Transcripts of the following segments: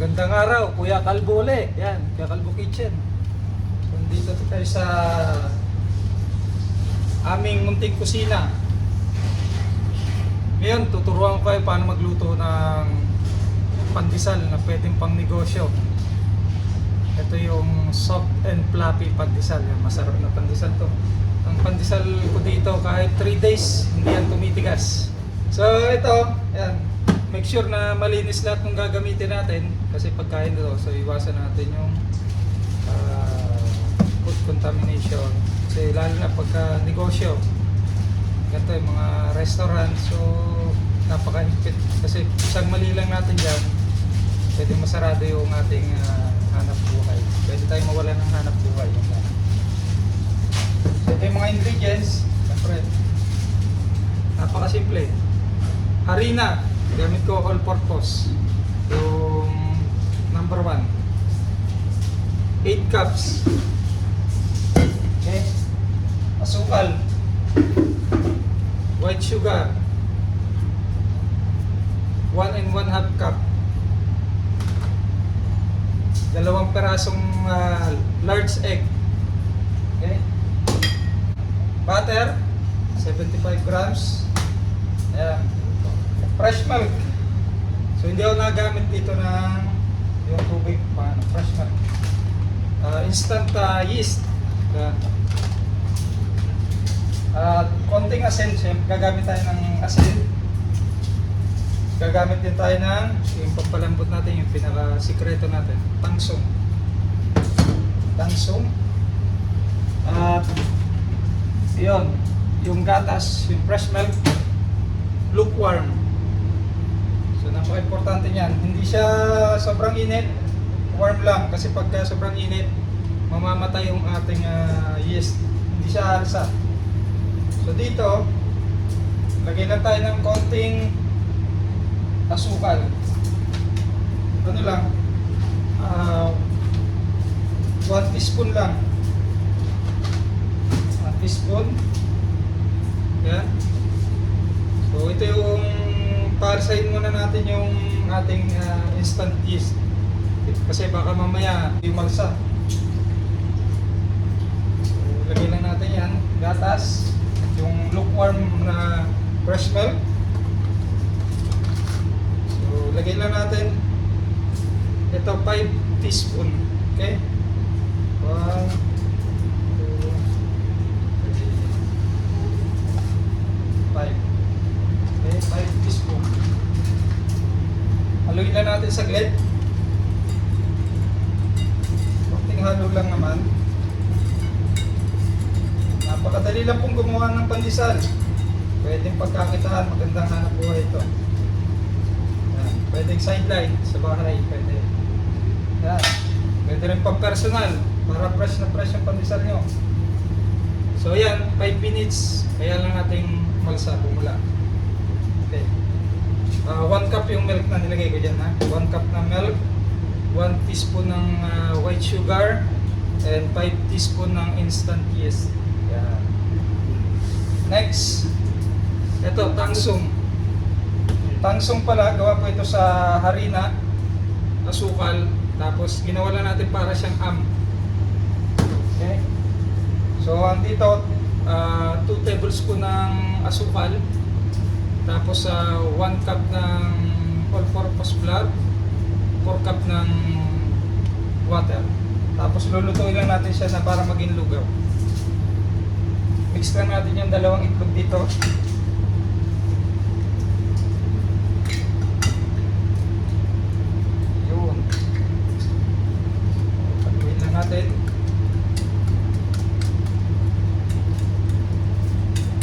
Magandang araw, Kuya Kalbo ulit. Yan, Kuya Kalbo Kitchen. So, dito tayo sa aming munting kusina. Ngayon, tuturuan ko kayo paano magluto ng pandesal na pwedeng pang negosyo. Ito yung soft and fluffy pandesal. Yan, masarap na pandesal to. Ang pandesal ko dito kahit 3 days, hindi yan tumitigas. So ito, yan. Make sure na malinis lahat ng gagamitin natin kasi pagkain ito, so iwasan natin yung food contamination kasi lalo na pagka negosyo ganito yung mga restaurant, so napaka-higpit kasi isang mali lang natin dyan pwede masarado yung ating hanap buhay, pwede tayong mawala ng hanap buhay. So ito yung mga ingredients, siyempre napaka-simple. Harina, gamit ko all purpose. Yung number 1. 8 cups. Okay. Asukal. White sugar. 1 and 1/2 cup. 2 perasong large egg. Okay. Butter. 75 grams. Ayan. Fresh milk. So hindi ako nagamit dito ng yung tubig pa, fresh milk. Instant yeast. Konting asin, gagamit tayo ng asin. Gagamit din tayo ng yung pampalambot natin, yung pinaka-sikreto natin, tangsong. Tangsong. At yun, yung gatas, yung fresh milk, lukewarm. So napaka-importante niyan. Hindi siya sobrang init, warm lang kasi pagka sobrang init, mamamatay yung ating yeast. Hindi siya alsa. So dito, lagay lang tayo ng konting asukal. Ano lang, 1 teaspoon lang. 1 teaspoon. Yan. So ito yung parsahin muna natin yung ating instant yeast kasi baka mamaya imalsa. So, lagay lang natin yan, gatas, yung lukewarm na fresh milk. So lagay lang natin ito 5 teaspoon. Okay, 1, 2, 3, 5. Okay, 5 teaspoon. Haluin na natin saglit. Kunting halo lang naman. Napakadali lang pong gumawa ng pandesal. Pwedeng pagkakitaan, magandang hanap buhay ito. Yan. Pwedeng sideline sa bahay, pwede. Yan. Pwede rin pang personal para fresh na fresh ang pandesal nyo. So yan, 5 minutes. Kaya lang nating malsa, bumula. Okay. 1 cup yung milk na nilagay ko dyan, ha? 1 cup na milk, 1 teaspoon ng white sugar, and 5 teaspoon ng instant yeast. Yan. Next, ito, tangsong. Tangsong pala, gawa po ito sa harina, asukal, tapos ginawa lang natin para siyang Okay. So, andito, 2 tablespoon ng asukal, tapos 1 cup ng all-purpose flour, 4 cup ng water. Tapos lulutuin lang natin siya na para maging lugaw. Mix lang natin yung 2 itlog dito. Yun. Paluin lang natin.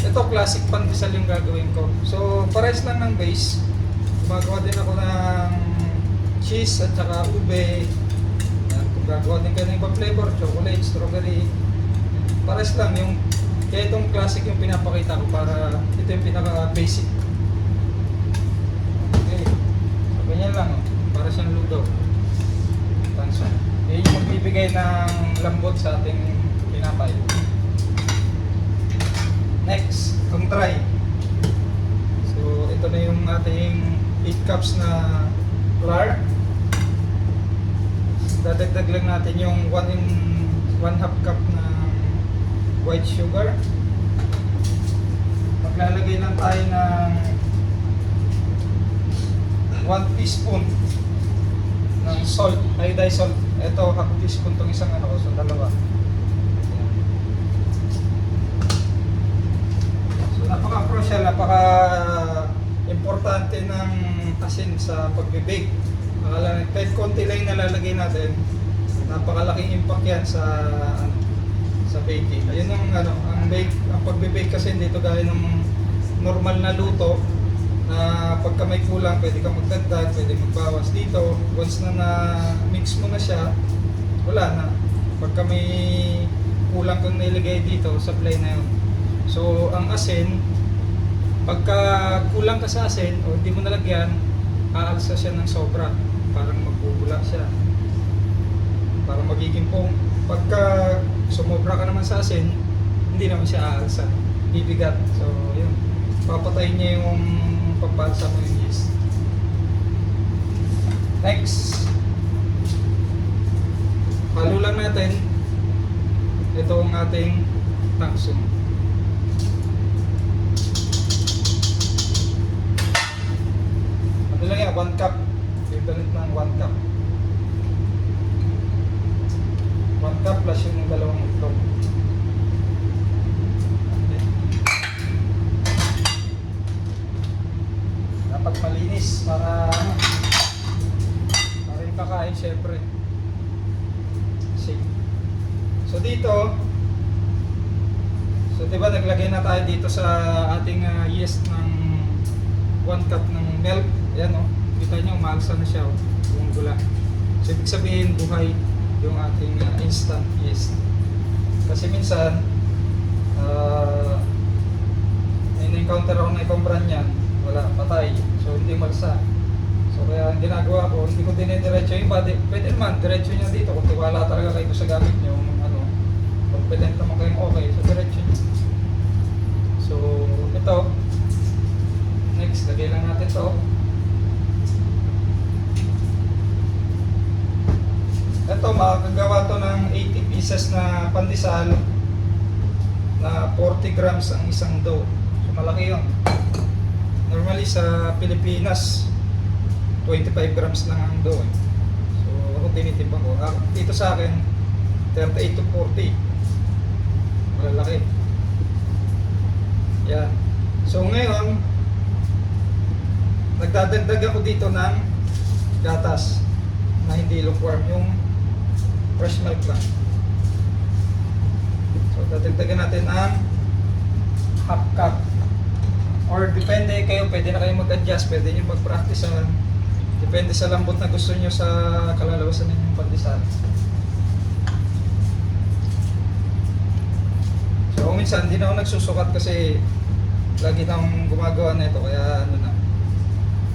Ito, classic pandesal yung gagawin ko. So, pares lang ng base. Gumagawa din ako ng cheese at saka ube. Yan, kung gagawa din kayo ng ibang flavor, chocolate, strawberry. Pares lang. Kaya itong classic yung pinapakita ko para ito yung pinaka-basic. Okay. So, ganyan lang. Para siyang lugaw. Tanso. Yan yung magbibigay ng lambot sa ating pinapay. Next, itong dry. So ito na yung ating 8 cups na flour. dadagdag lang natin yung 1 half cup na white sugar. Maglalagay lang tayo ng 1 teaspoon ng salt, iodized salt. Ito, half teaspoon itong isang ano, so dalawa. Ayan. So napaka-crucial, napaka-importante ng asin sa pagbe-bake. Akala, kahit konti lang yung nalalagay natin, napakalaking impact yan sa ano, sa baking. Ayun ang pagbe-bake kasi dito gaya ng normal na luto na pagka may kulang pwede kang magdagdag, pwede magbawas dito. Once na na-mix mo na siya, wala na. Pagka may kulang kang nilagay dito, supply na yun. So ang asin, pagka kulang ka sa asin o hindi mo nalagyan, aalsa siya ng sobra, parang magbubula siya, parang magiging pong. Pagka sumobra ka naman sa asin, hindi naman siya aalsa, bibigat. So yun, papatayin niya yung pambalsa mo yung yeast. Next, halo lang natin ito ang ating tangsum. Ano lang yan, 1 cup, equivalent ng 1 cup. 1 cup plus yung dalawang itlog. Okay. Dapat malinis para yung kakain syempre. So dito, so diba naglagay na tayo dito sa ating yeast ng 1 cup ng milk. Ayan o, kita nyo umaalsa na siya o, yung gula. So ibig sabihin buhay yung ating instant yeast. Kasi minsan may na-encounter ako na ibang brand yan, wala, patay, so hindi malsa. So kaya ang ginagawa ko, hindi ko dinidiretso yung body. Pwede naman, diretso nyo dito kung tiwala talaga kayo sa gamit nyo, confident naman kayong okay, so diretso nyo. So ito, next, lagay lang natin to. Ito, makakagawa to ng 80 pieces na pandesal na 40 grams ang isang dough. So malaki yun. Normally sa Pilipinas, 25 grams lang ang dough. So ako tinitimbang ko. Dito sa akin, 38 to 40. Malalaki. Yan. So ngayon, nagdadagdag ako dito ng gatas na hindi lukewarm, yung fresh milk lang. So dadagdagan natin ang half cup. Or depende kayo, pwede na kayo mag-adjust, pwede nyo mag-practice. Depende sa lambot na gusto nyo sa kalalabasan ninyong pandesal. So minsan, hindi na ako nagsusukat kasi lagi na akong gumagawa na ito, kaya ano na.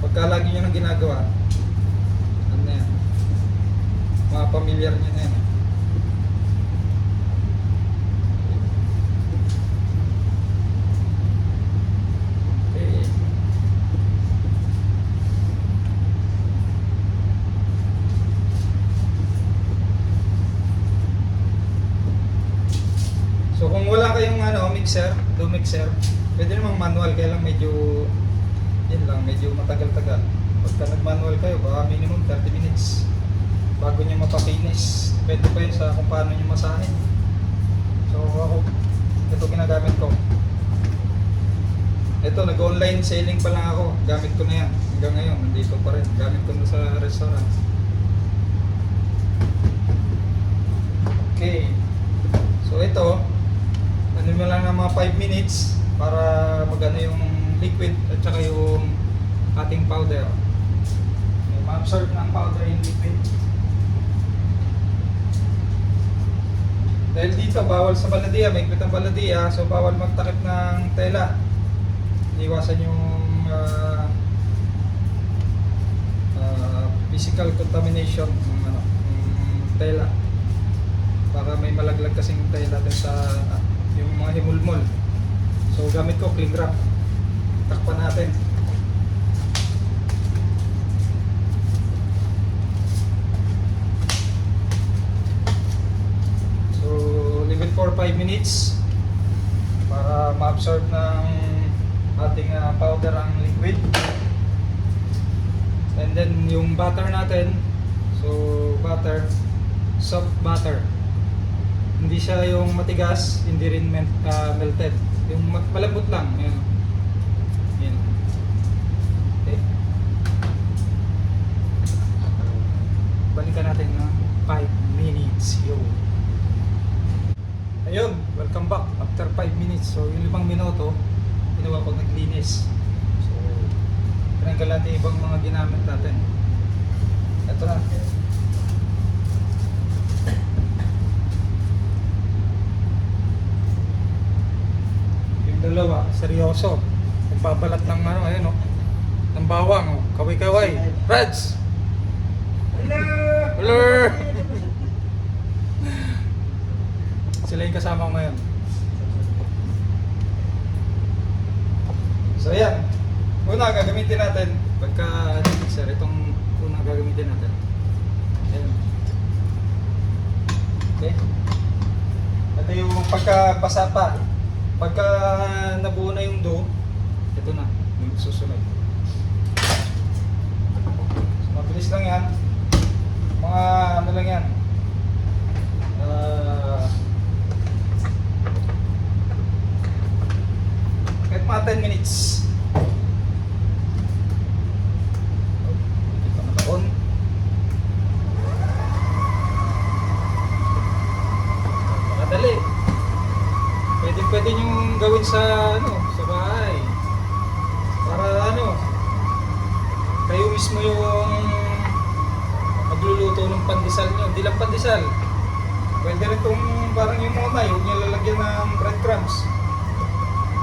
Pagka lagi nyo nang ginagawa, ano na yan, mga familiar nyo na yan. Okay. So kung wala kayong dough mixer, pwede namang manual, kaya lang medyo medyo matagal-tagal. Pagka nag-manual kayo, baka minimum 30 minutes bago nyo mapapinis. Depende pa yun sa kung paano nyo masahin. So ako, ito ginagamit ko. Ito, nag-online selling pa lang ako. Gamit ko na yan. Hanggang ngayon, nandito pa rin. Gamit ko na sa restaurant. Okay. So ito, ano mo lang ng mga 5 minutes para magano yung liquid at saka yung ating powder. May ma-absorb ng powder yung liquid. Dahil dito bawal sa baladiya, may ikot ang baladiya, so bawal magtakip ng tela. Iwasan yung physical contamination ng tela. Baka may malaglag kasing tela din sa yung mga himulmol. So gamit ko cling wrap. Takpan natin. minutes para ma-absorb ng ating powder ang liquid. And then yung butter natin, so butter, soft butter. Hindi siya yung matigas, hindi rin melted. Yung malambot lang. Yan. Yan. Okay. Balikan natin na 5 minutes yun. Ayun, welcome back after 5 minutes. So yung 5 minuto, ginawa ko naglinis. So tinanggal natin ibang mga ginamit natin. Ito na. Yung dalawa, seryoso. Nagbabalat ng ano, ayun oh, ng bawang oh, kaway-kaway. Reds! Hello! Sila yung kasama ko ngayon. So ayan, una gagamitin natin pagka mixer, itong una gagamitin natin. Ayan. Okay. Ito yung pagkabasa pa. Pagka nabuo na yung dough, ito na yung susunod. So mabilis lang yan. Mga ano lang yan. Kahit mga 10 minutes. Ito naka-on. Makadali. Pwede nyo gawin sa ano, sa bahay. Para ano, kayo mismo yung magluluto ng pandesal nyo. Hindi lang pandesal. Pwede rin itong parang yung monay, huwag nyo lalagyan ng breadcrumbs.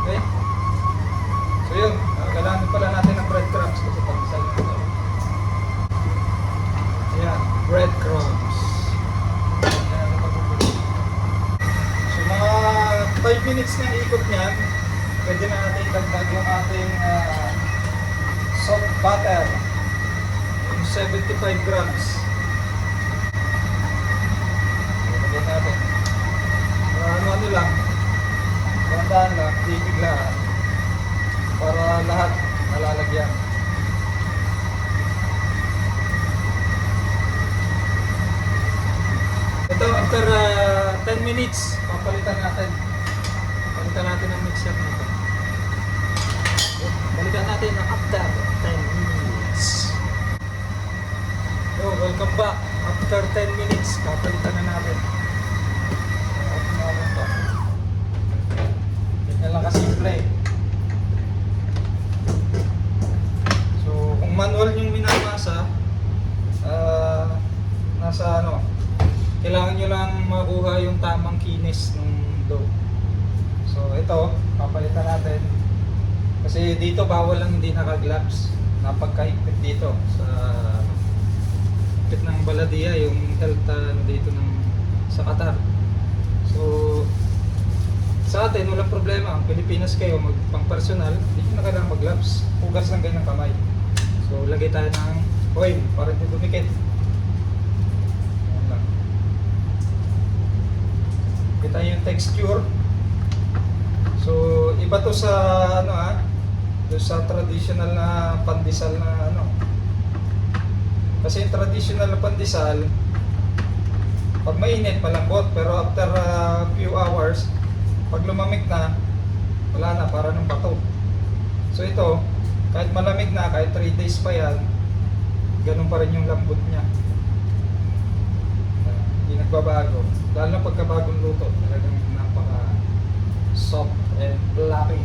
Okay? So yun, kailangan pala natin ng breadcrumbs kasi pandesal nyo. Ayan, breadcrumbs. So mga 5 minutes na ikot niyan, pwede na natin dagdag yung ating soft butter. Yung 75 grams. Lagyan natin. Ano lang, bandaan lang, di biglaan. Para lahat nalalagyan. Ito, after 10 minutes, papalitan natin. Balikan natin ang mixer nito. Balikan natin ang after 10 minutes. So, welcome back. After 10 minutes, papalitan na natin. Ganyan lang kasimple. So, kung manual yung minamasa, nasa ano, kailangan nyo lang makuha yung tamang kinis ng dough. So ito, papalitan natin. Kasi dito bawal lang hindi naka-gloves. Napagkahigpit dito sa higpit ng baladiya, yung health dito ng sa Qatar. So sa atin walang problema. Ang Pilipinas kayo pang personal, hindi nyo na kailangan mag-gloves. Hugas lang kayo ng kamay. So lagay tayo ng oil para hindi dumikit. Kita yung texture. So iba to sa ano doon sa traditional na pandesal na ano. Kasi yung traditional na pandesal pag mainit malambot, pero after few hours pag lumamig na wala na, para ng bato. So ito kahit malamig na, kahit 3 days pa yan, ganun pa rin yung lambot niya. Hindi nagbabago. Lalo na pagkabagong luto, talagang napaka soft and fluffy.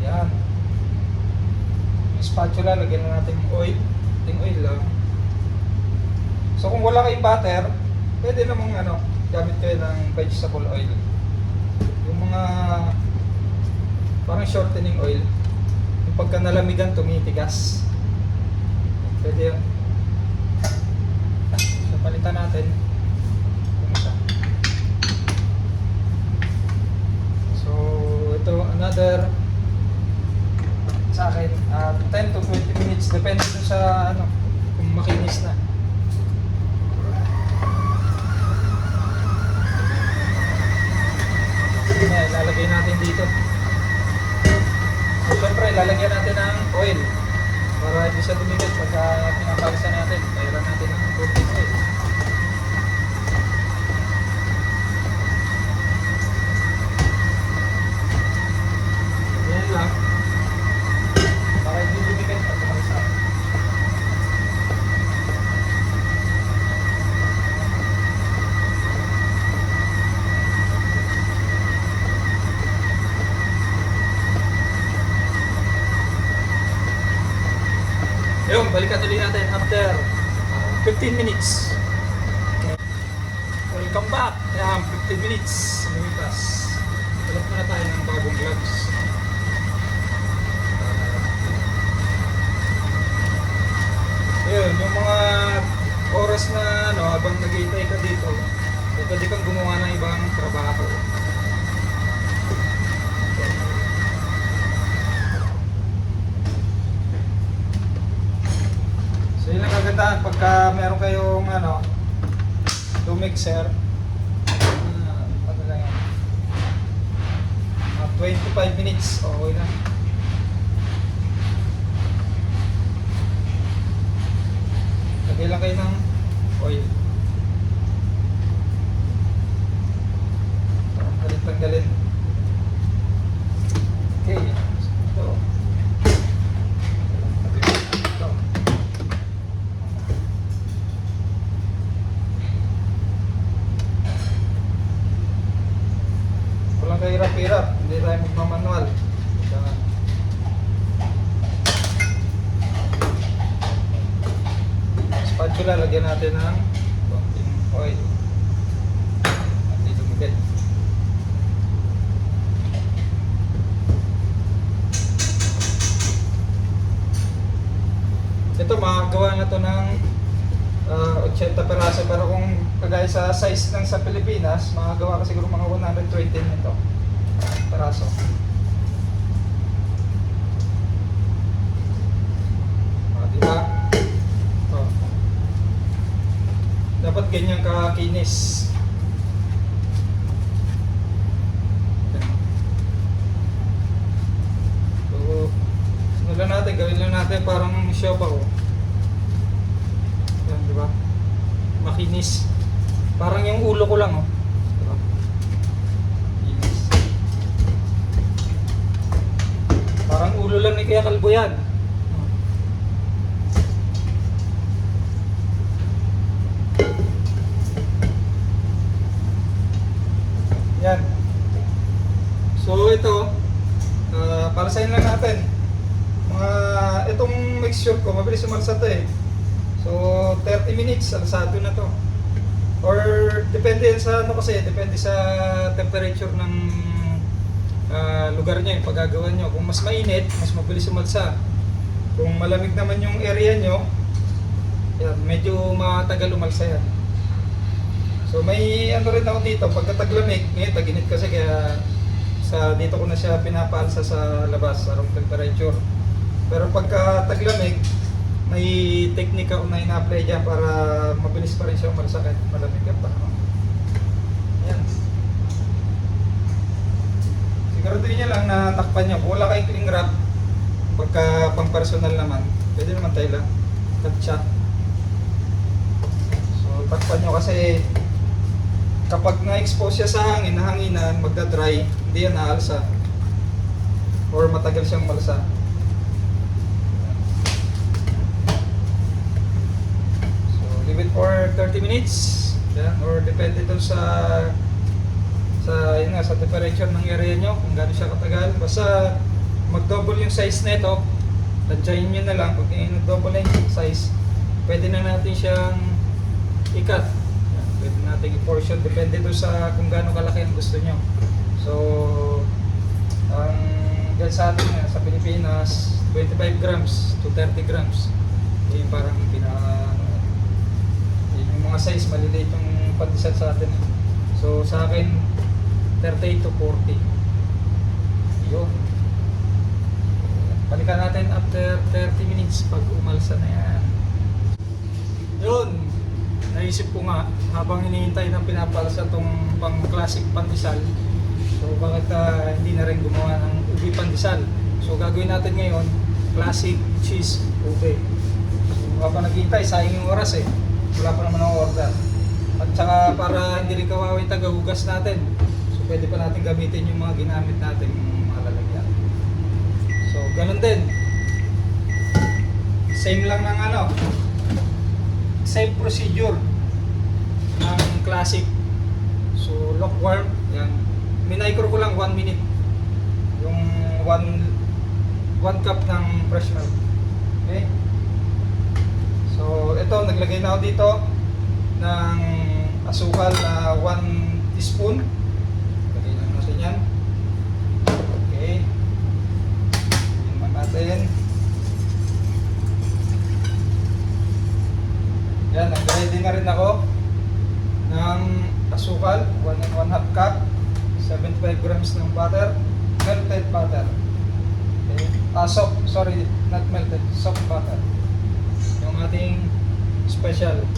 Yan. Yung spatula, lagyan na natin yung oil. Ting oil lang. So kung wala kayong butter, pwede namang ano, gamit kayo ng vegetable oil. Yung mga parang shortening oil. Yung pagka nalamigan, tumitigas. Pwede yun. So palitan natin. So ito another sa akin 10 to 20 minutes, depende dun sa ano, kung makinis na. Ayan, ilalagay natin dito. So, syempre, lalagyan natin ng oil para hindi siya dumikit pagka pinapalisan natin. Kailan natin ng konting oil. Yan lang. Para hindi dumikit pag pinapalisan. Ayun, balikan ulit natin after 15 minutes. Welcome back. Ayan, 15 minutes. Lumipas. Tulog muna tayo ng bagong gloves. Ayun, yung mga oras na habang nag-iintay ka dito, pwede kang gumawa ng ibang trabaho. So yun ang kagandahan pagka meron kayong two mixer, ano lang yan, 25 minutes, okay na. Lagay lang kayo ng oil. Galit lang galit. Okay, ito. Walang kahirap-hirap, hindi tayo magmamanual. Spatula, lagyan natin ng konting oil at hindi dumikit. Ito, makagawa na to ng 80 peraso, pero kung kagaya sa size ng sa Pilipinas, makagawa ka siguro mga 120 nito peraso. Diba? Oh. Dapat ganyan kakinis. So, gawin lang natin parang siopaw. Yan, di ba? Makinis. Parang yung ulo ko lang, oh. Diba? Kinis. Parang ulo lang ni Kuya Kalbo yan. Yan. So ito, palasahin lang natin. Itong mixture ko, mabilis umalsa to eh. So 30 minutes, alasado na to. Or depende sa depende sa temperature ng lugar nyo, yung paggagawa nyo. Kung mas mainit, mas mabilis umalsa. Kung malamig naman yung area nyo, yan, medyo matagal umalsa yan. So may rin ako dito, pagka taglamig, ngayon taginit kasi kaya dito ko na siya pinapaalsa sa labas, sa room temperature. Pero pagka taglamig, may teknika ko na ina-apply dyan para mabilis pa rin siya umalsa kahit malamig ang panahon. Ayan. Siguraduhin nyo lang na takpan nyo. Kung wala kayong cling wrap, pagka pang personal naman, pwede naman tayo lang katsa. So takpan nyo kasi kapag na-expose siya sa hangin, nahanginan, magda-dry, hindi yan naalsa or matagal siyang malsa. So leave it for 30 minutes yan, or depende dun sa temperature ng area nyo kung gaano siya katagal. Basta mag-double yung size na ito, tadyain nyo na lang. Pag nag-double na yung size, pwede na natin siyang i-cut. Pwede natin i-portion, depende doon sa kung gaano kalaki ang gusto nyo. So, ang dyan sa atin sa Pilipinas, 25 grams to 30 grams. Yung parang yung mga size, maliliit yung pandesal sa atin. So, sa akin, 38 to 40. Yun. Balikan natin after 30 minutes pag umalsa na yan. Yun. Naisip ko nga, habang hinihintay ng pinapalasa itong pang classic pandesal, so So bakit hindi na rin gumawa ng ube pandesal? So gagawin natin ngayon, classic cheese ube. So habang naghihintay, sayang yung oras eh. Wala pa naman ang order. At saka para hindi rin kawawa yung tagahugas natin. So pwede pa natin gamitin yung mga ginamit natin, yung mga lalagyan. So ganun din. Same lang ng same procedure ng classic. So lukewarm, yan. Minicro ko lang 1 minute. Yung 1 cup ng fresh milk. Okay? So ito, naglagay na ako dito ng asukal na 1 teaspoon. Lagay lang natin yan. Okay. Tingnan natin. Yan, nag-ready na rin ako ng asukal, 1 and 1/2 cup, 75 grams ng butter, melted butter. Okay. Not melted, soft butter. Yung ating special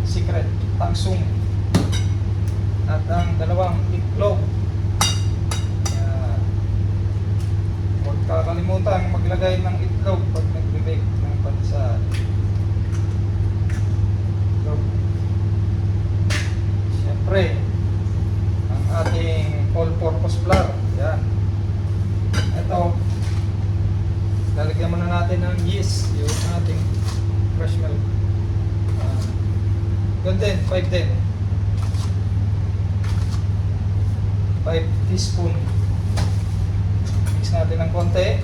secret tangsung. At ang dalawang itlog. Huwag kakalimutan maglagay ng itlog pag nag-bake ng pandesal. Siyempre, ang ating all-purpose flour. Yan. Ito, lalagyan muna natin ng yeast, yung ating fresh milk. Doon din, 5 din. 5 teaspoon. Mix natin ng konti.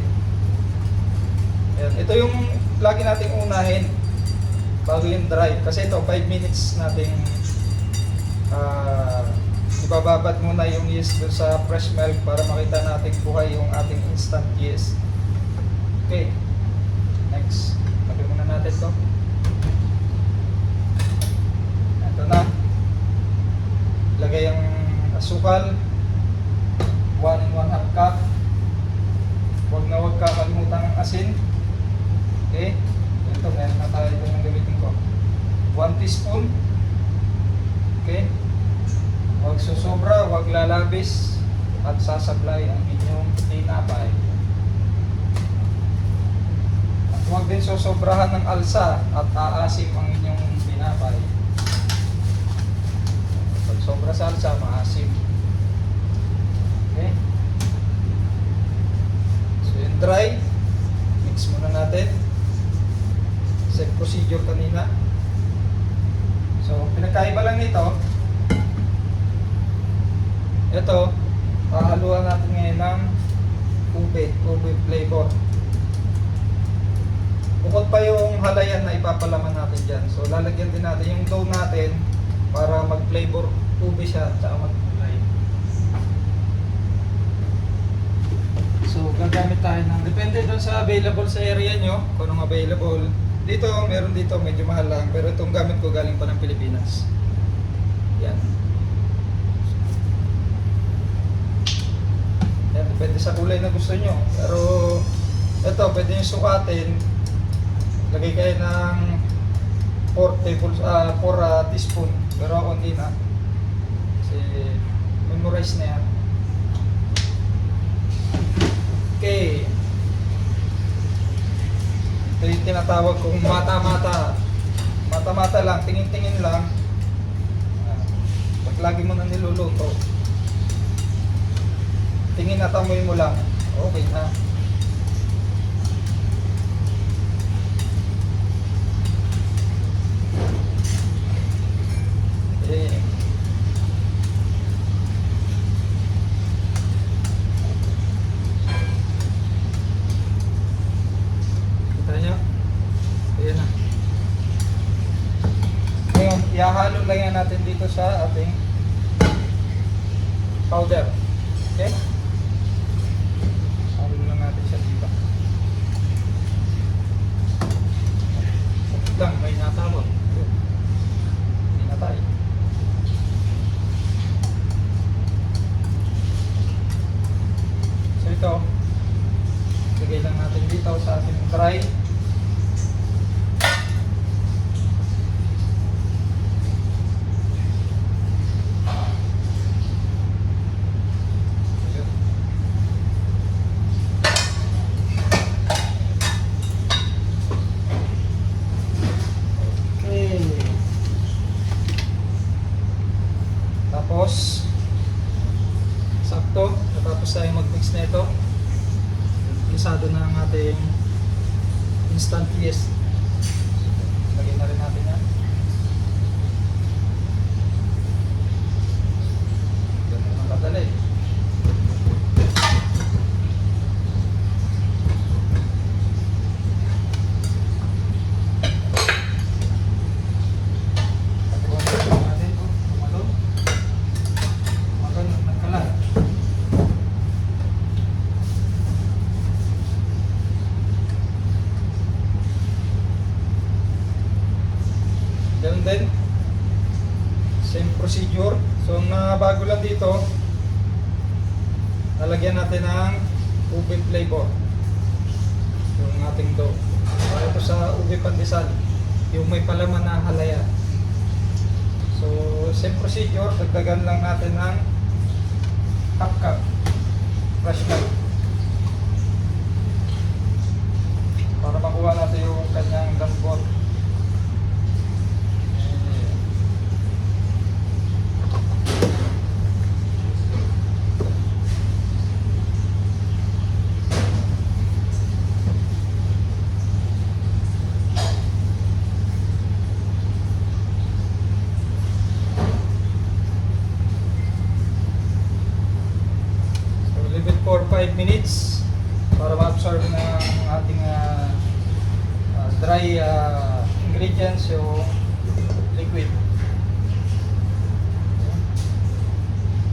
Yan. Ito yung lagi nating unahin bago yung dry. Kasi ito, 5 minutes nating ibababad muna yung yeast doon sa fresh milk para makita natin buhay yung ating instant yeast. Okay. Next. Lagyan muna natin ito. Ito na. Lagay ang asukal. 1 and 1/2 cup. Huwag kakalimutan ang asin. Okay. Ito, meron na tayo ito ng gamitin ko. 1 teaspoon. Okay. Huwag susobra, huwag lalabis at sasablay ang inyong tinapay. At huwag din susobrahan ng alsa at aasim ang inyong tinapay. Pag sobra sa alsa, maasim. Okay. So yung dry, mix muna natin. Same procedure kanina. So pinagkaiba lang nito, ito, hahaluan natin ngayon ng ube flavor. Bukod pa yung halayan na ipapalaman natin dyan. So lalagyan din natin yung dough natin para mag-flavor ube siya at saka mag-kulay. So gagamit tayo ng, depende doon sa available sa area nyo, kung anong available. Dito, meron dito, medyo mahal lang. Pero itong gamit ko galing pa ng Pilipinas. Yan. Yan, depende sa kulay na gusto nyo. Pero ito, pwede nyo sukatin. Lagay kayo ng 4 teaspoon. Pero ako hindi na. Kasi memorize na yan. Okay. Ito yung tinatawag kong mata-mata. Mata-mata lang, tingin-tingin lang. Pag lagi mo na niluluto, tingin at amoy mo lang. Okay na. Okay. Kita nyo? Ayan na. Ngayon, ihahalo lang yan natin dito sa ating powder. Okay? Halo lang natin siya dito. Sakit lang, may natamot. Hindi na tayo. So ito, lagay lang natin dito sa ating dry. instant yes. Lagyan na rin natin yan. Ganun ang kadali. Ganun din, same procedure. So ang bago lang dito, lalagyan natin ng ube flavor yung ating dough. Para ito sa ube pandesal, yung may palaman na halaya. So same procedure, dagdagan lang natin ng half cup fresh milk para makuha natin yung kanyang lambot. For 5 minutes para ma-absorb ng ating dry ingredients yung liquid.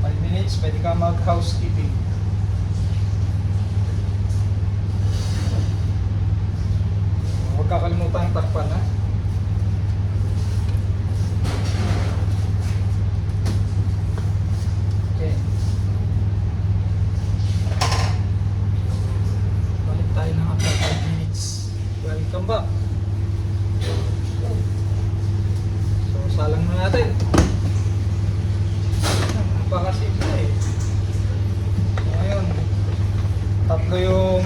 5 minutes, pwede ka mag-housekeeping. Huwag kakalimutan takpan, ha. Okay. Tayo ng after 5 minutes. Welcome back. So, salang na natin. Napakasimple eh. So, ngayon, tatlo yung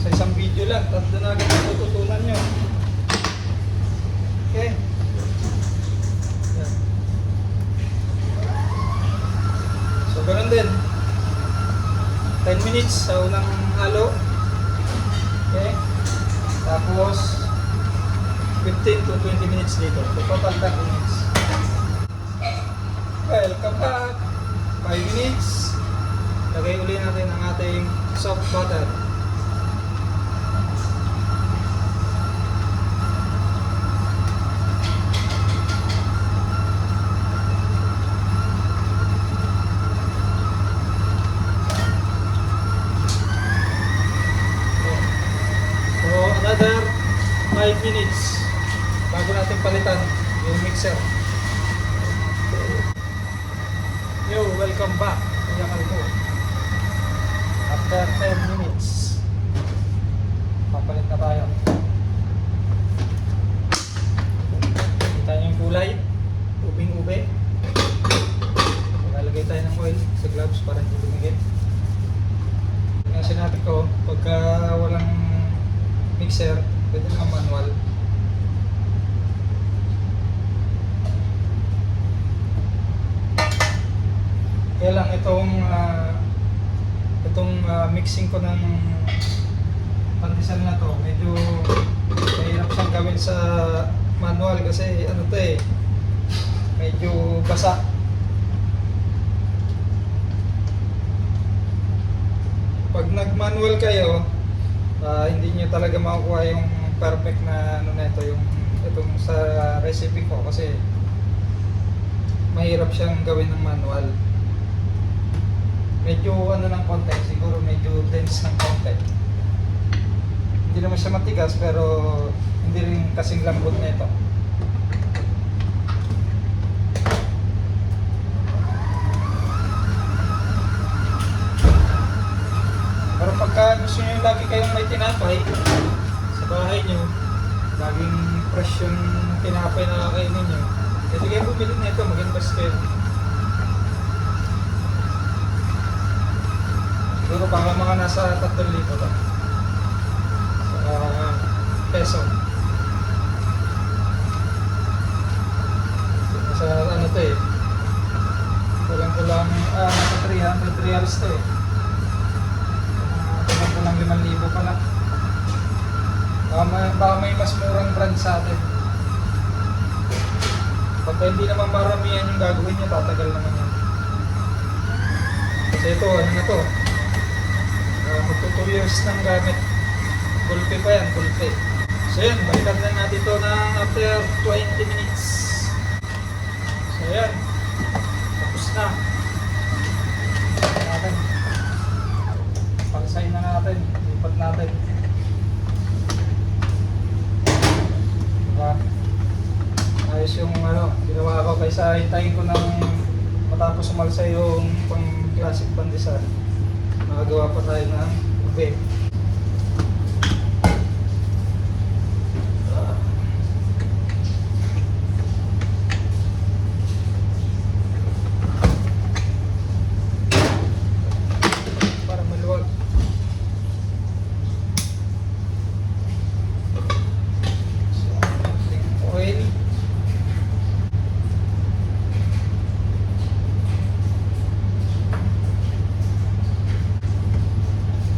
sa isang video lang, tatlo na agad ang tututunan nyo. Okay. Yan. So, ganun din. 10 minutes sa unang halo. Okay. Tapos 15 to 20 minutes dito. So total 10 minutes. Welcome back. 5 minutes. Lagay uli natin ang ating soft butter. Another 5 minutes bago natin palitan yung mixer. Yo, welcome back. Kuya Kalbo. After 10 minutes, papalit na tayo. Kita nyo yung kulay, ubing-ube. Lalagay tayo ng oil sa gloves para hindi lumigit. Yung sinabi ko, pagka walang mixer, pwede naman manual. Kaya lang itong mixing ko ng pandesal na to, medyo mahirap siyang gawin sa manual kasi ano to eh, medyo basa. Pag nag-manual kayo, hindi nyo talaga makukuha yung perfect na ano na ito, yung itong sa recipe ko kasi mahirap siyang gawin ng manual. Medyo ano ng konti, siguro medyo dense ng konti. Hindi naman siya matigas pero hindi rin kasing lambot na ito. Pero pagka gusto nyo lagi kayong may tinapay sa bahay nyo, laging fresh yung tinapay na kakainin nyo, pwede kayo bumili na ito, mag-invest kayo. Siguro baka mga nasa 3,000 to sa peso. Sa ano to eh, kulang-kulang nasa 300 reals to eh. Kulang-kulang 5,000 pala. Baka may mas murang brand sa atin. Pagka hindi naman maramihan yung gagawin niya, tatagal naman yan. Kasi ito, ano na to? Magto 2 years ng gamit. Gulpe pa yan, gulpe. So yan, balikan na natin ito na after 20 minutes. So yan, tapos na. Natin. Pag-sign na natin, lipat natin. Diba? Ayos yung ano, ginawa ko kaysa hintayin ko ng matapos umalsa yung pang classic pandesal. Nakagawa pa tayo ng ube. Para maluwag. Oil.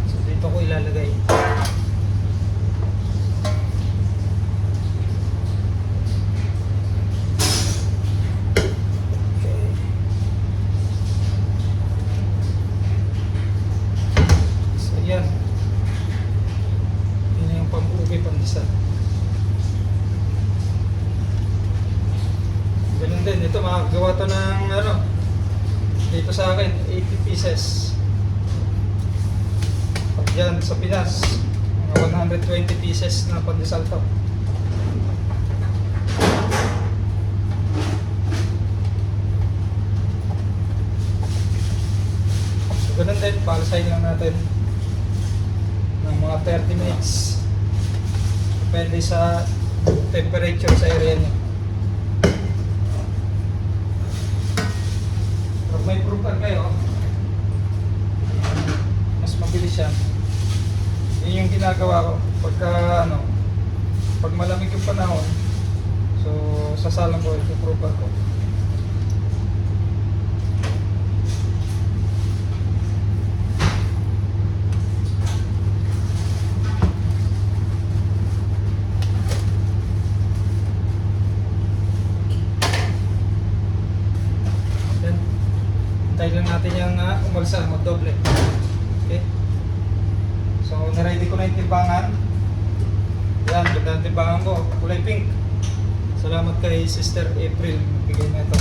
So dito ko ilalagay. Okay. So yan. Yun yung pang-ubi pandesal. Ganun din, ito makagawa to ng ano, dito sa akin, 80 pieces. Pag yan sa Pinas, mga 120 pieces na pandesal to. So, ganun din, palasahin lang natin ng mga 30 minutes. Depende sa temperature sa area niya. Pag may proofer kayo, mas mabilis siya. Yun yung ginagawa ko. Pagka ano, pag malamig yung panahon, so sasalang ko yung proofer ko. Hintayin lang natin yung umalsa, magdoble. Okay? So, naready ko na yung timbangan. Yan, ganda ang timbangan ko. Kulay pink. Salamat kay Sister April. Bigay na ito.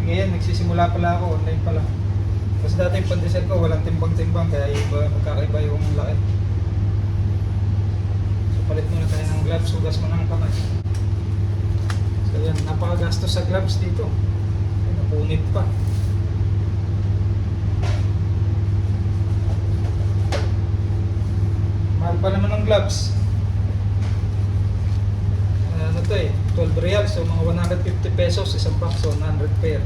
Ngayon, nagsisimula pala ako. Online pala. Kasi dati yung pandesal ko, walang timbang-timbang. Kaya iba, magkakaiba yung laki. So, palit muna tayo ng gloves. Hugas mo ng kamay. So, yan. Napakagastos sa gloves dito. Napunit pa. Mahal pa naman ng gloves. Ano to eh, 12 real, so mga 150 pesos isang pack, so 100 pair.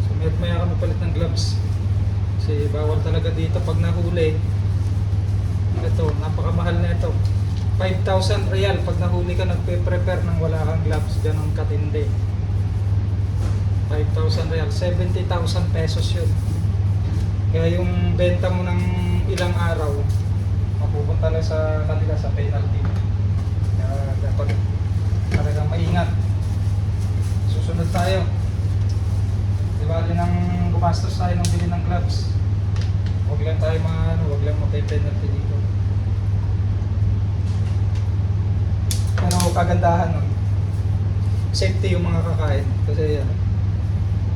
So maya kami palit ng gloves. Kasi bawal talaga dito pag nahuli. Ito, napakamahal na ito. 5,000 real pag nahuli ka, nagpe-prepare ng wala kang gloves, ganun katindi. 5,000 real, 70,000 pesos yun. Kaya yung benta mo ng ilang araw, mapupunta lang sa kanila sa penalty. Kaya dapat talagang maingat. Susunod tayo. Di bali nang gumastos tayo ng bili ng gloves. Huwag lang tayo huwag lang mape-penalty dito. Pero kagandahan nun, safety yung mga kakain. Kasi yan,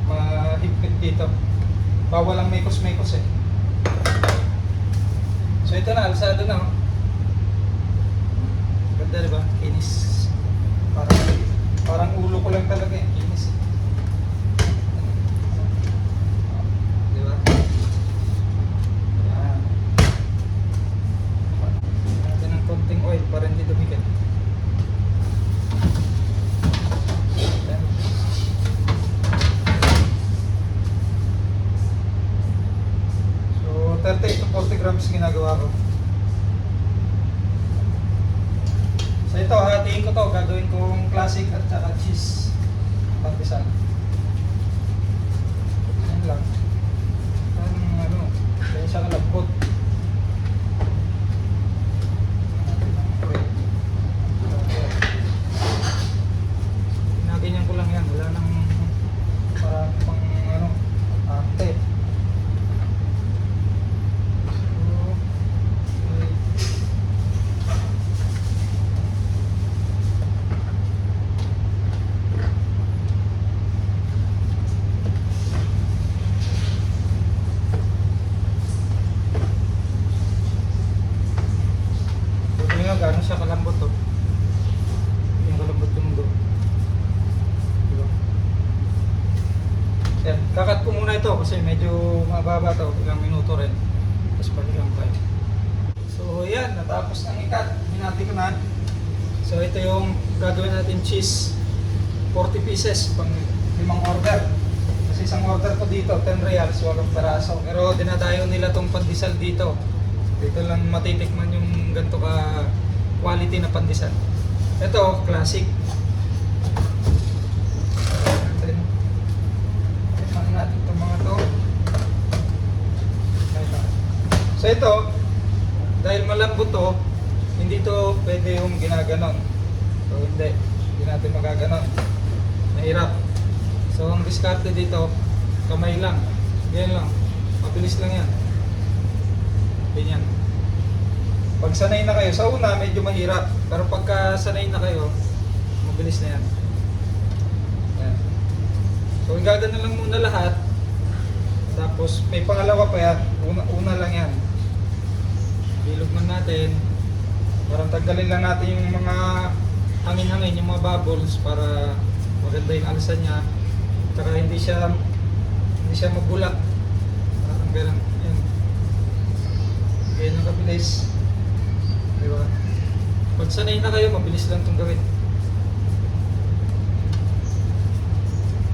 mahigpit dito. Bawal ang mekos-mekos eh. So ito na, alsado na. Ganda diba? Kinis. Parang ulo ko lang talaga eh. Kinis. Diba? Yan. Natin ng konting oil para hindi dumikit. Yan. So 30 to 40 grams ginagawa ko. So ito, hatiin ko to, gagawin kong classic at saka cheese pandesal. Yan lang. Kaya siya kalambot. gaano siya kalambot to. Yung kalambot yung mundo. Diba? Yan, kakat ko muna ito kasi medyo mababa to, ilang minuto rin. Tapos balikan tayo. So yan, natapos ng ikat. Hinati ko na. So ito yung gagawin natin cheese. 40 pieces, pang 5 order. Kasi isang order ko dito, 10 reals, 8 peraso. Pero dinadayo nila tong pandesal dito. Dito lang matitikman yung ganito ka quality na pandesal. Ito, classic. Tikman natin itong mga to. So ito, dahil malambot to, hindi to pwede yung ginaganon. So hindi natin magaganon. Mahirap. So ang diskarte dito, kamay lang. Ganyan lang. Mabilis lang yan. Ganyan. Pag sanay na kayo, sa una medyo mahirap. Pero pagka sanay na kayo, mabilis na yan. Yan. So igagano lang muna lahat. Tapos may pangalawa pa yan. Una lang yan. Bilog man natin. Parang tanggalin lang natin yung mga hangin-hangin, yung mga bubbles para maganda yung alsa niya. Tsaka hindi siya magbulak. Parang gano'n. Yan. Ganyan ang kabilis. Diba? Pag sanay na kayo, mabilis lang itong gawin.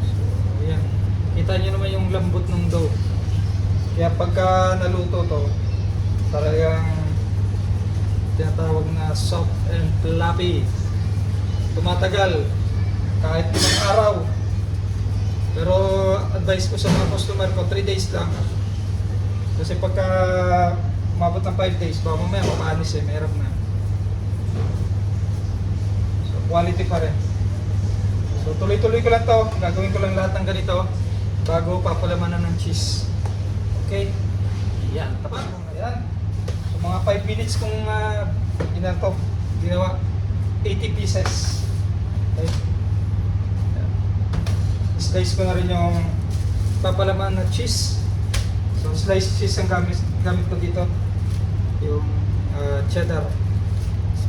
So, ayan. Kita nyo naman yung lambot ng dough. Kaya pagka naluto to, talagang tinatawag na soft and fluffy. Tumatagal kahit 5 araw. Pero advice ko sa mga customer ko, 3 days lang. Kasi pagka umabot ng 5 days, baka mamaya mapaanis eh, mahirap na. So quality pa rin. So tuloy-tuloy ko lang to, gagawin ko lang lahat ng ganito bago papalamanan ng cheese. Okay? Yan, tapat. Ayan. So mga 5 minutes kung ginawa 80 pieces. Okay? Slice ko na rin yung papalaman na cheese. So sliced cheese ang gamit ko dito. Yung cheddar.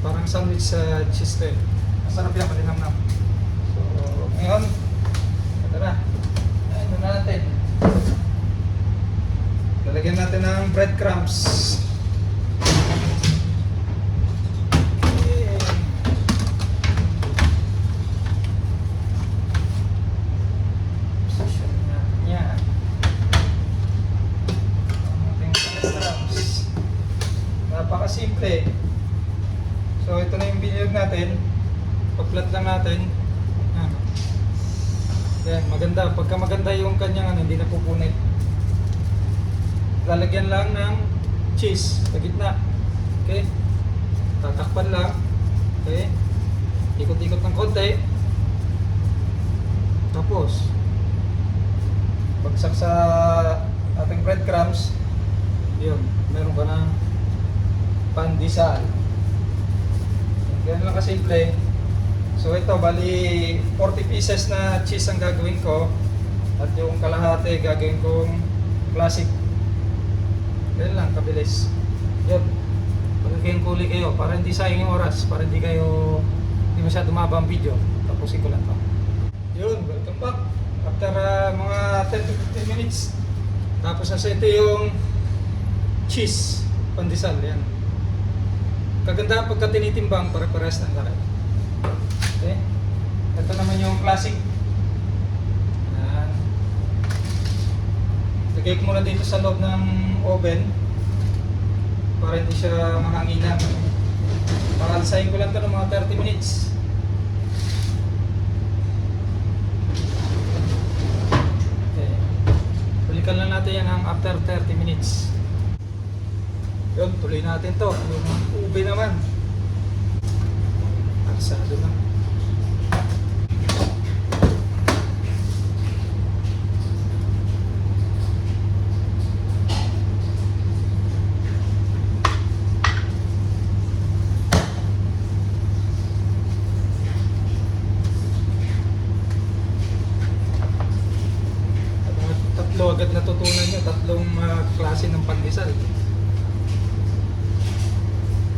Parang sandwich sa cheese to eh. Masarap yan, malinamnam. So ngayon, ito na. Ayun na natin. Lalagyan natin ng breadcrumbs. Napaka-simple. So ito na yung binilog natin. Pag-flat lang natin. Yan, maganda. Pagka maganda yung kanyang hindi na pupunit. Lalagyan lang ng cheese sa gitna. Okay? Tatakpan lang. Okay? Ikot-ikot ng konti. Tapos bagsak sa ating breadcrumbs. Yun, meron ka ng pandesal. Ganyan lang kasimple. So ito, bali 40 pieces na cheese ang gagawin ko. At yung kalahati gagawin kong classic. Ganyan lang, kabilis. Yun. Pagkakayong kuli kayo para hindi sayang yung oras. Para hindi masyado mahaba ang video. Tapusin ko lang to. Yun, welcome back. After mga 10 to 15 minutes. Tapos nasa ito yung cheese pandesal. Yan. Kagandahan pagka tinitimbang, pare-pares ng laki. Okay? Ito naman yung classic. Yan. Lagay ko muna dito sa loob ng oven para hindi siya mahanginan. Pakalsahin ko lang ito ng mga 30 minutes. Okay. Balikan lang natin yan after 30 minutes. Yun, tuloy natin to. Yung ube naman. Aksado na. Tatlo agad natutunan nyo. Tatlong klase ng pandesal.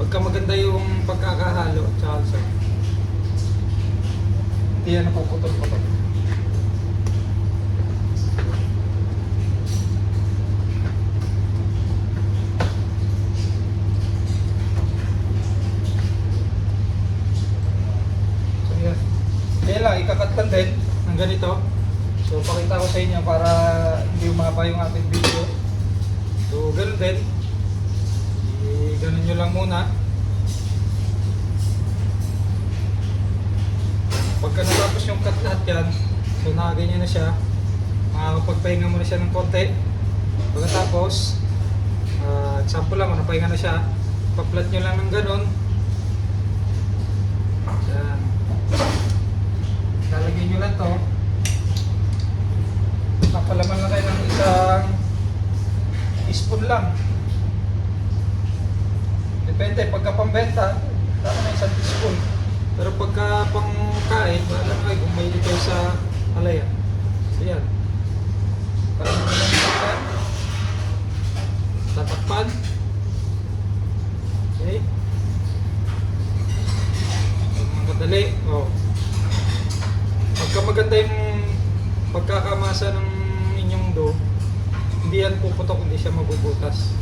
Pagka maganda yung pagkakahalo at saka sa hindi yan napuputol-putol. So yan. Kaya lang, ikakat lang din ng ganito. So pakita ko sa inyo para hindi umaba yung ating video. So ganun din. Ganun nyo lang muna. Pagka natapos yung cut lahat yan, so nakaganyan na siya, makakapagpahinga muna siya ng konti. Pagkatapos, example lang, napahinga na siya, pa-flat nyo lang ng ganun. Yan. Lalagyan nyo lang to. Napalaman lang kayo ng isang spoon lang. Depende, pagka pambenta, tama na isang teaspoon. Pero pagka pangkain, alam kayo kung may kayo sa alaya. So yan. Parang mo lang yan. Tatakpan. Okay. Ang kadali. Oh. Pagka maganda yung pagkakamasa ng inyong dough, hindi yan puputok, hindi siya mabubutas.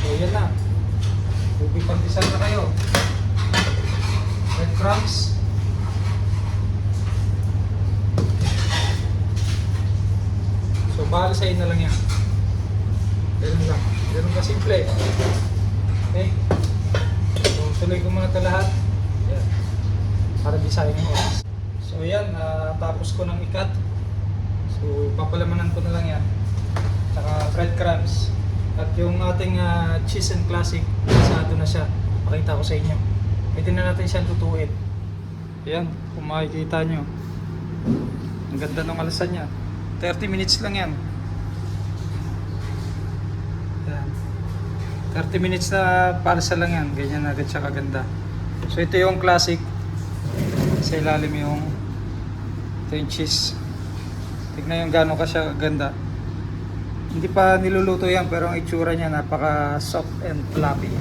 So yan na. Bubipantisan na kayo. Breadcrumbs. So bahasain na lang yan. Ganun lang. Ganun ka simple. Okay. So tuloy ko muna ito lahat. Yan. Para di sayang yung oras. So yan. Tapos ko ng ikat. So papalamanan ko na lang yan. Tsaka breadcrumbs. At yung ating cheese and classic, masado na siya. Pakita ko sa inyo. Pwede na natin siyang tutuin. Ayan, kung makikita nyo. Ang ganda ng alasan niya. 30 minutes lang yan. Ayan. 30 minutes na palsa lang yan. Ganyan agad siya kaganda. So ito yung classic. Sa ilalim yung ito yung cheese. Tignan yung gano'n ka siya kaganda. Hindi pa niluluto yan, pero ang itsura niya napaka soft and fluffy.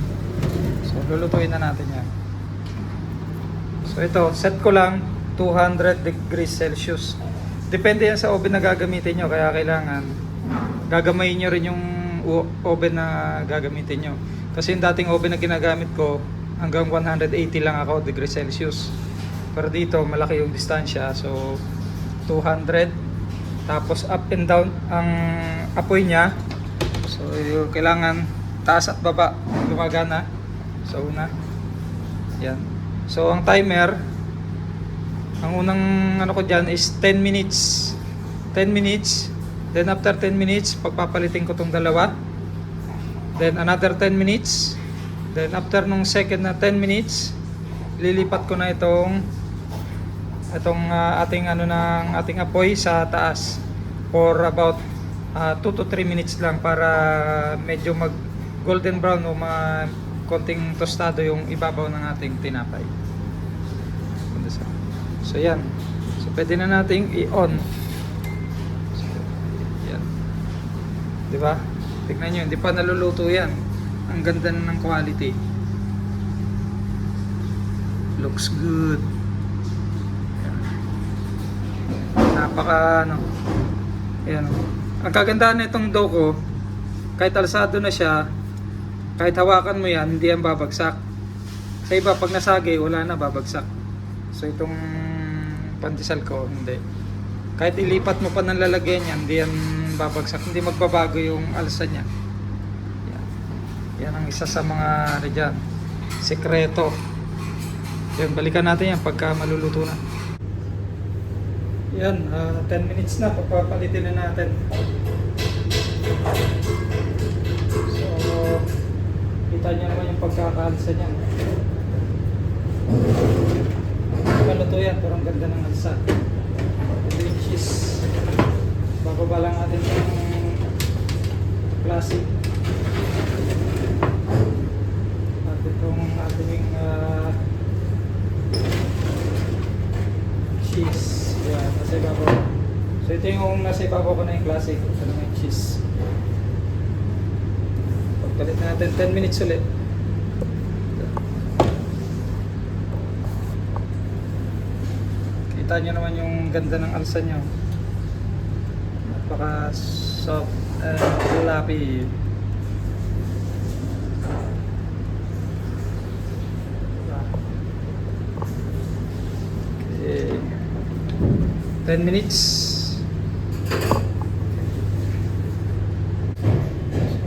So lulutuin na natin yan. So ito, set ko lang 200 degrees Celsius. Depende yan sa oven na gagamitin nyo, kaya kailangan gagamayin nyo rin yung oven na gagamitin nyo. Kasi yung dating oven na ginagamit ko, hanggang 180 lang ako degrees Celsius. Pero dito, malaki yung distansya. So 200. Tapos up and down ang apoy niya. So kailangan taas at baba gumagana. So una. Yan. So ang timer, ang unang ano ko diyan is 10 minutes. 10 minutes. Then after 10 minutes, pagpapalitin ko tong dalawa. Then another 10 minutes. Then after nung second na 10 minutes, lilipat ko na itong ating ano ng ating apoy sa taas for about 2 to 3 minutes lang para medyo mag golden brown o konting tostado yung ibabaw ng ating tinapay. So yan. So pwede na nating i-on. So, yan. 'Di ba? Tingnan niyo, hindi pa naluluto yan. Ang ganda na ng quality. Looks good. Yan. Napaka ano. Ayan. Ang kagandahan nitong dough ko, kahit alsado na siya, kahit hawakan mo yan, hindi yan babagsak. Sa iba, pag nasagi, wala na, babagsak. So itong pandesal ko, hindi. Kahit ilipat mo pa ng lalagyan yan, hindi yan babagsak. Hindi magbabago yung alsa niya. Yan, yan ang isa sa mga dyan, sekreto. Yan, balikan natin yan pagka maluluto na. Yan, 10 minutes na, papapalitin na natin. So, kita niyo naman yung pagkakaalsa niya. Maluto yan, pero ang ganda ng alsa. Ito yung cheese. Bababa lang natin yung classic. At itong ating cheese. Yan, nasa ibabaw. So ito yung nasa ibabaw ko na yung classic. Ito na yung cheese. Pagpalit natin 10 minutes ulit. Kita nyo naman yung ganda ng alsa nyo. Napaka soft and fluffy. Okay. 10 minutes.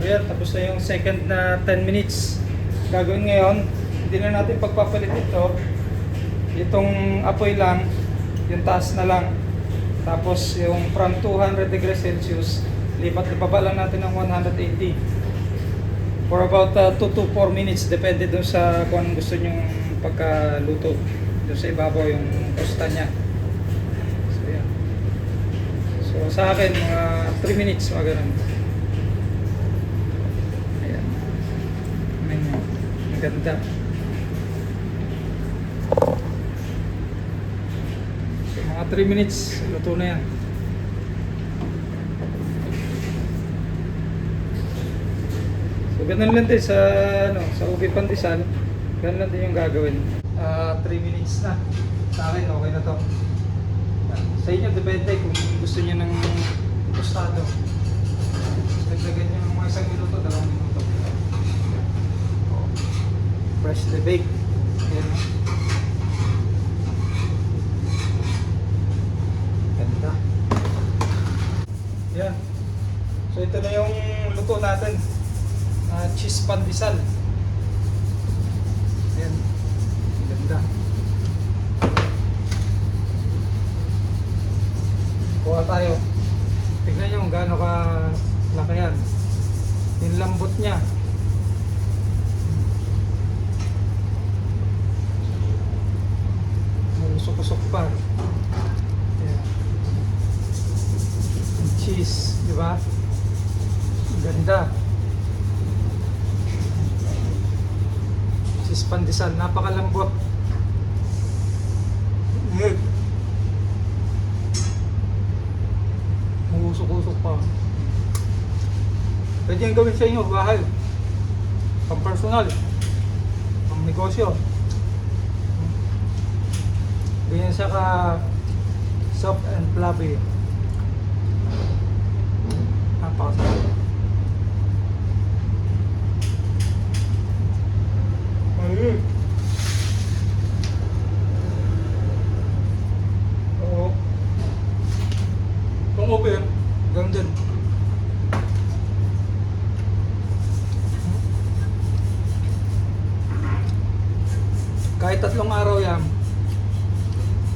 So yan, tapos na yung second na 10 minutes. Gagawin ngayon, hindi na natin pagpapalit ito. Itong apoy lang, yung taas na lang. Tapos yung from 200 degrees Celsius, lipat-lipat lang natin ng 180. For about 2 to 4 minutes, depende dun sa kung anong gusto nyong pagkaluto. Doon sa ibabaw yung tosta niya. So yan. So sa akin, mga 3 minutes, mga ganun. Ayan. Ang ganda. So mga 3 minutes, luto na yan. So ganun lang din sa, sa ubi pandesal. Ganun lang din yung gagawin. 3 minutes na. Sa akin, okay na to. Sa inyo, depende kung gusto niyo ng tostado. Dagdagan niyo ng mga 1 minuto, 2 minuto. Freshly baked. Ayan. Ganda. Ayan. So ito na yung luto natin. Cheese pandesal. Ayan. Ganda. Kuha tayo. Tignan nyo kung gaano ka laki yan. Yung lambot niya. Usok-usok pa. Ayan. Cheese, di ba? Ganda. Cheese pandesal, napakalambot. Usok-usok pa. Pwede yung gawin sa inyo, bahay. Pang personal. Pang negosyo. Ganyan siya ka soft and fluffy. Napakasarap. Oo. Kung open, ganun din. Kahit 3 araw yan,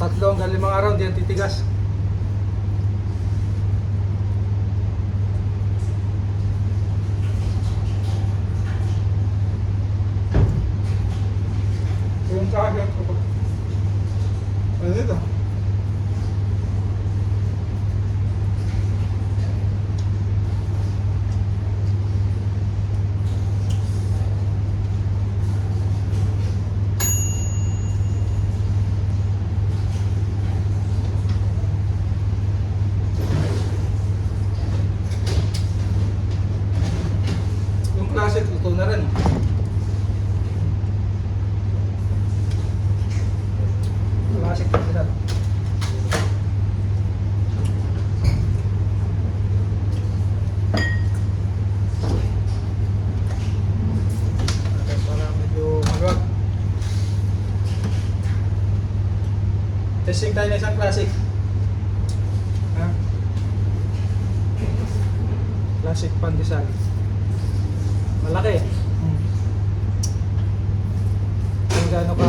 3 hanggang 5 araw, hindi yan titigas. Yung kagat ko. Ano dito? Yung classic, luto na rin. Classic na sila. Okay, para medyo maluwag. Testing tayo na isang classic. Ha? Classic pandesal. Malaki. Kung gaano ka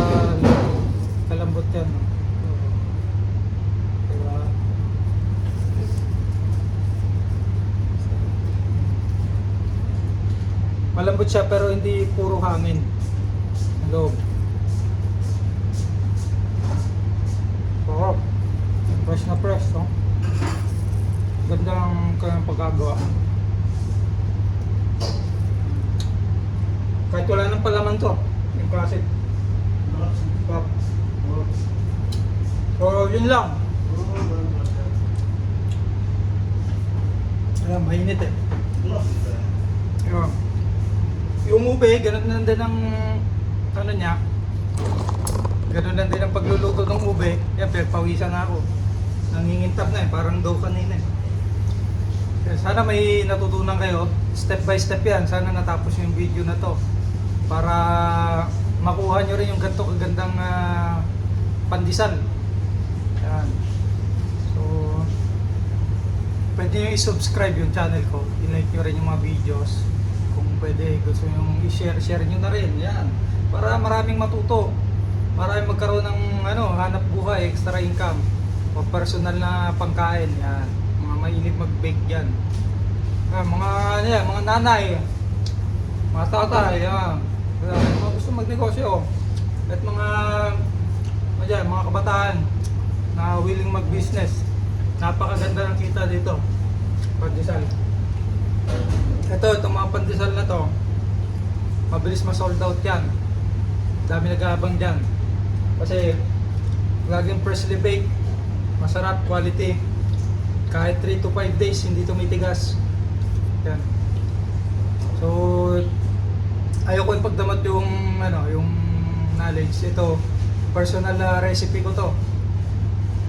kalambot yan. Diba? Malambot siya pero hindi puro hangin. Ang loob. Sarap. Fresh na fresh, no? Ganda ng kanyang pagkagawa. Kahit wala nang palaman to, yung classic. Pop. So, yun lang. Ayan, mainit eh. Ayan. Yung ube, ganun na din ang ano niya. Ganun lang din ang pagluluto ng ube. Yan, pawisan nga ako. Nangingintab na eh, parang daw kanina eh. Kaya sana may natutunan kayo. Step by step yan. Sana natapos yung video na to. Para makuha nyo rin yung ganito kagandang pandesal. Yan. So, pwede nyo i-subscribe yung channel ko. I-like nyo rin yung mga videos. Kung pwede, gusto nyo i-share nyo na rin. Yan. Para maraming matuto. Maraming magkaroon ng hanap buhay, extra income. O personal na pangkain. Yan. Mga mahilig mag-bake yan. Mga nanay. Mga tatay. Yan. Mga gusto magnegosyo. At mga kabataan na willing mag-business. Napakaganda ng kita dito. Pandesal. Itong mga pandesal na to, mabilis ma-sold out yan. Dami nag-aabang dyan. Kasi laging freshly baked, masarap, quality. Kahit 3 to 5 days, hindi tumitigas. Yan. So, ayoko yung pagdamot yung knowledge. Ito, personal recipe ko to.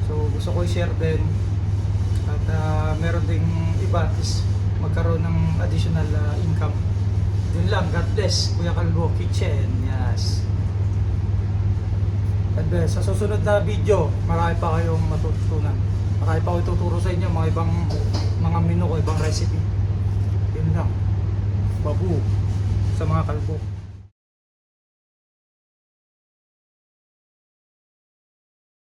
So, gusto ko i-share din. At meron ding iba is magkaroon ng additional income. Yun lang, God bless. Kuya Calvo Kitchen. Yes. God bless. Sa susunod na video, marami pa kayong matutunan. Marami pa ako ituturo sa inyo mga ibang mga menu ko, ibang recipe. Yun lang. Babu sa mga kalbo.